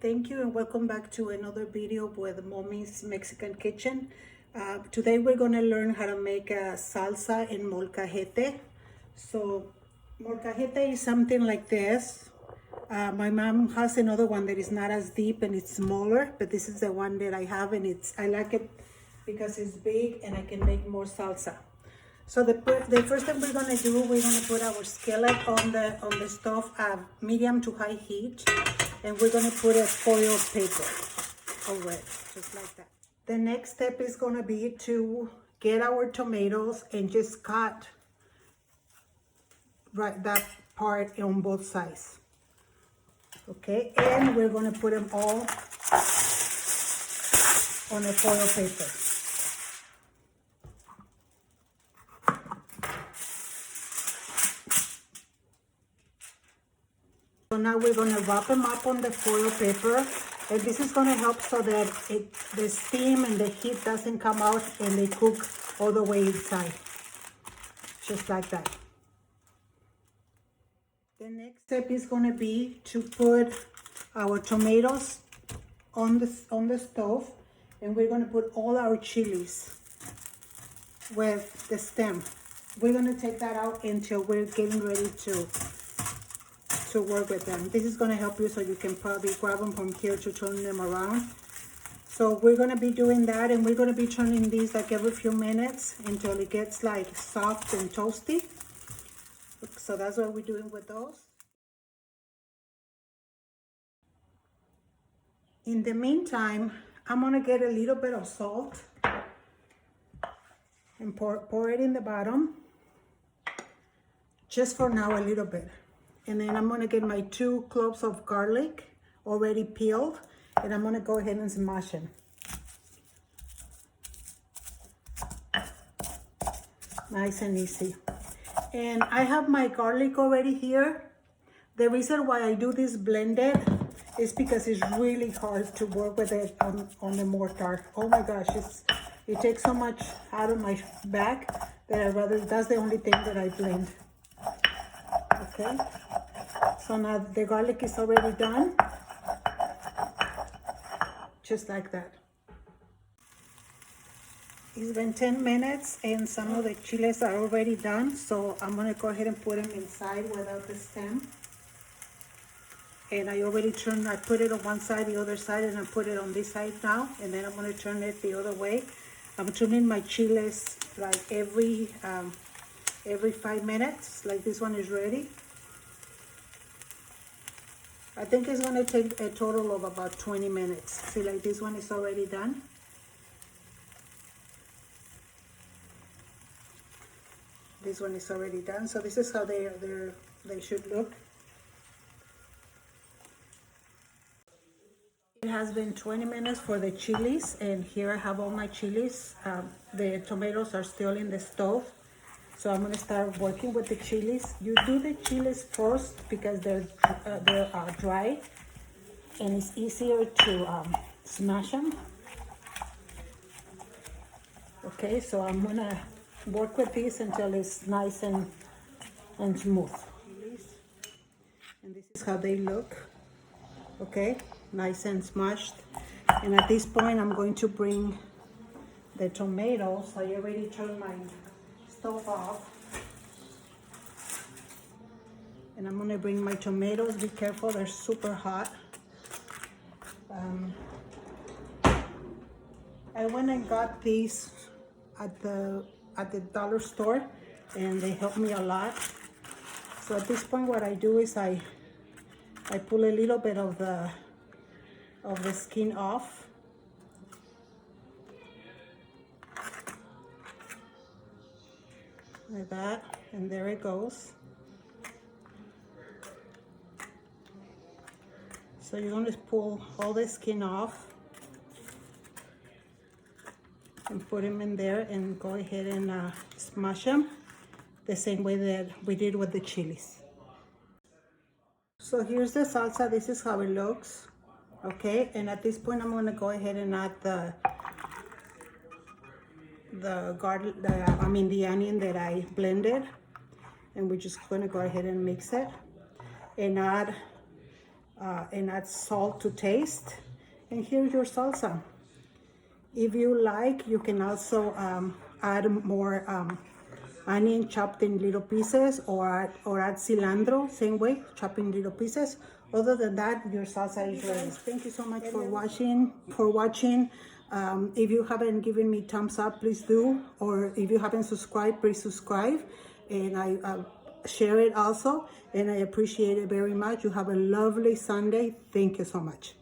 Thank you and welcome back to another video with Momis Mexican Kitchen. Today we're going to learn how to make a salsa in molcajete. So molcajete is something like this. My mom has another one that is not as deep and it's smaller, but this is the one that I have, and I like it because it's big and I can make more salsa. So the first thing we're gonna do, we're gonna put our skillet on the stove at medium to high heat, and we're gonna put a foil paper over it, just like that. The next step is gonna be to get our tomatoes and just cut right that part on both sides. Okay, and we're gonna put them all on a foil paper. So now we're going to wrap them up on the foil paper, and this is going to help so that the steam and the heat doesn't come out and they cook all the way inside, just like that. The next step is going to be to put our tomatoes on the stove, and we're going to put all our chilies with the stem. We're going to take that out until we're getting ready to work with them. This is going to help you so you can probably grab them from here to turn them around. So we're going to be doing that, and we're going to be turning these like every few minutes until it gets like soft and toasty. So that's what we're doing with those. In the meantime, I'm going to get a little bit of salt and pour it in the bottom, just for now, a little bit. And then I'm going to get my 2 cloves of garlic already peeled, and I'm going to go ahead and smash them. Nice and easy. And I have my garlic already here. The reason why I do this blended is because it's really hard to work with it on the mortar. Oh my gosh, it takes so much out of my back that that's the only thing that I blend. Okay. So now the garlic is already done, just like that. It's been 10 minutes and some of the chiles are already done, so I'm gonna go ahead and put them inside without the stem. And I put it on one side, the other side, and I put it on this side now, and then I'm gonna turn it the other way. I'm turning my chiles like every 5 minutes, like this one is ready. I think it's going to take a total of about 20 minutes. See, like this one is already done. This one is already done. So this is how they should look. It has been 20 minutes for the chilies, and here I have all my chilies. The tomatoes are still in the stove. So I'm going to start working with the chilies. You do the chilies first because they're dry, and it's easier to smash them. Okay, so I'm going to work with this until it's nice and smooth. And this is how they look. Okay, nice and smashed. And at this point, I'm going to bring the tomatoes. I already turned my stove off, and I'm going to bring my tomatoes. Be careful, they're super hot. I went and got these at the dollar store, and they helped me a lot. So at this point, what I do is I pull a little bit of the skin off. Like that, and there it goes. So you're going to pull all the skin off and put them in there, and go ahead and smash them the same way that we did with the chilies. So here's the salsa. This is how it looks. Okay, and at this point I'm going to go ahead and add the onion that I blended, and we're just going to go ahead and mix it and add and add salt to taste. And here's your salsa. If you like, you can also add more onion chopped in little pieces, or add cilantro, same way, chopped in little pieces. Other than that, your salsa is ready. Thank you so much for watching. If you haven't given me thumbs up, please do. Or if you haven't subscribed, please subscribe. And I share it also. And I appreciate it very much. You have a lovely Sunday. Thank you so much.